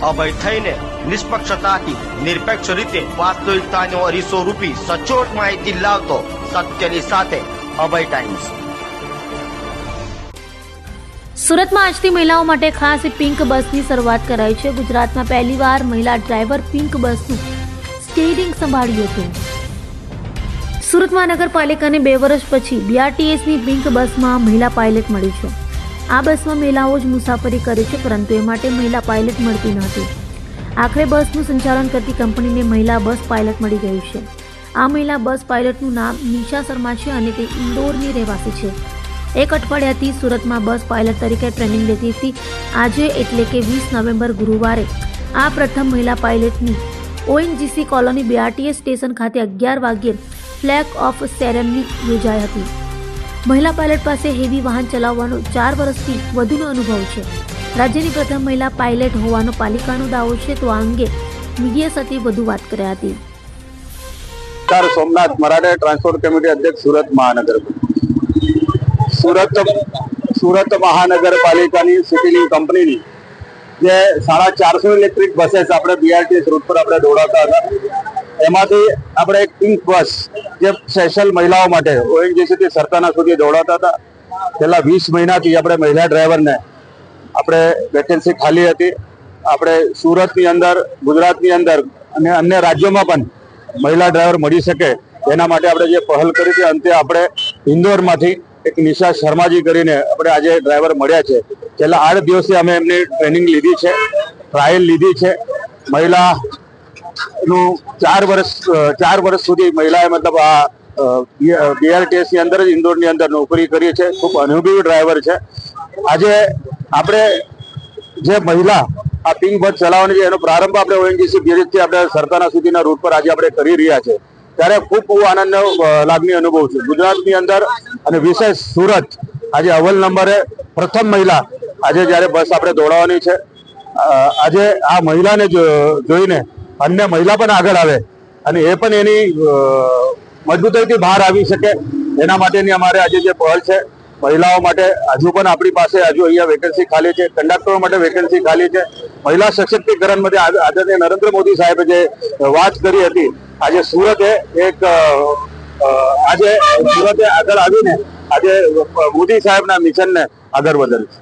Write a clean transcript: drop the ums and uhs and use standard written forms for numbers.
અભય થઈને નિષ્પક્ષતાથી નિરપેક્ષ રીતે વાસ્તવિકતાનો અરીસો રૂપી સચોટ માહિતી લાવતો સત્યની સાથે અભય ટાઈમ્સ। સુરતમાં આજથી મહિલાઓ માટે ખાસ પિંક બસની શરૂઆત કરાઈ છે। ગુજરાતમાં પહેલીવાર મહિલા ડ્રાઈવર પિંક બસનું સ્ટીયરિંગ સંભાળ્યું હતું। સુરત મહાનગરપાલિકાને 2 વર્ષ પછી બીઆરટીએસની પિંક બસમાં મહિલા પાયલટ મળી છે। આ બસમાં મહિલાઓ જ મુસાફરી કરે છે, પરંતુ એ માટે મહિલા પાયલટ મળતી નહોતી। આખરે બસનું સંચાલન કરતી કંપનીને મહિલા બસ પાયલટ મળી ગઈ છે। આ મહિલા બસ પાયલટનું નામ નિશા શર્મા છે અને તે ઇન્દોરની રહેવાસી છે। 1 અઠવાડિયાથી સુરતમાં બસ પાયલટ તરીકે ટ્રેનિંગ લેતી હતી। આજે એટલે કે 20 નવેમ્બર ગુરુવારે આ પ્રથમ મહિલા પાયલટની ઓએનજીસી કોલોની બીઆરટીએસ સ્ટેશન ખાતે 11 વાગ્યે ફ્લેગ ઓફ સેરેમની યોજાઈ હતી। મહિલા પાયલટ પાસે હેવી વાહન ચલાવવાનો 4 વર્ષથી વધુનો અનુભવ છે। રાજ્યની પ્રથમ મહિલા પાયલટ હોવાનો પાલિકાનો દાવો છે। તો આ અંગે મીડિયા સાથે વધુ વાત કર્યા હતી। સોમનાથ મરાઠે ટ્રાન્સપોર્ટ કમિટી અધ્યક્ષ સુરત મહાનગર। સુરત મહાનગરપાલિકાની સિટીલિંક કંપનીની જે 450 ઇલેક્ટ્રિક બसेस આપણે બીઆરટીએસ રૂટ પર આપણે દોડાવતા હતા, એમાંથી આપણે એક પિંક બસ જે સ્પેશિયલ મહિલાઓ માટે ઓએનજીસીથી સરતાના સુધી દોડાવતા હતા। છેલ્લા 20 મહિનાથી આપણે મહિલા ડ્રાઈવરને આપણે વેકેન્સી ખાલી હતી। આપણે સુરતની અંદર, ગુજરાતની અંદર અને અન્ય રાજ્યોમાં પણ મહિલા ડ્રાઈવર મળી શકે એના માટે આપણે જે પહેલ કરી હતી, અંતે આપણે ઇન્દોરમાંથી એક નિશા શર્માજી કરીને આપણે આજે ડ્રાઈવર મળ્યા છે। છેલ્લા 8 દિવસથી અમે એમની ટ્રેનિંગ લીધી છે, ટ્રાયલ લીધી છે। મહિલાનું 4 વર્ષ સુધી મહિલાએ મતલબ આ બીઆરટીએસ ની અંદર જ ઇન્દોરની અંદર નોકરી કરી છે। ખૂબ અનુભવી ડ્રાઈવર છે। આજે આપણે જે મહિલા આ પિંક બસ ચલાવવાની છે એનો પ્રારંભ આપણે ઓએનજીસી બ્રિજથી આપણે સરતાના સુધીના રૂટ પર આજે આપણે કરી રહ્યા છે, ત્યારે ખૂબ આનંદનો લાગણી અનુભવ છું। ગુજરાતની અંદર અને વિશેષ સુરત આજે અવ્વલ નંબરે પ્રથમ મહિલા આજે જ્યારે બસ આપણે દોડાવવાની છે। આજે આ મહિલાને જોઈને અન્ય મહિલા પણ આગળ આવે અને એ પણ એની મજબૂતાઈથી બહાર આવી શકે, એના માટેની અમારે આજે જે પહેલ છે। મહિલાઓ માટે હજુ પણ આપણી પાસે અહીંયા વેકેન્સી ખાલી છે, કંડક્ટરો માટે વેકેન્સી ખાલી છે। મહિલા સશક્તિકરણ માટે આદરણીય નરેન્દ્ર મોદી સાહેબે જે વાત કરી હતી, આજે સુરતે આગળ આવીને આજે મોદી સાહેબના મિશનને આગળ વધાર્યું છે।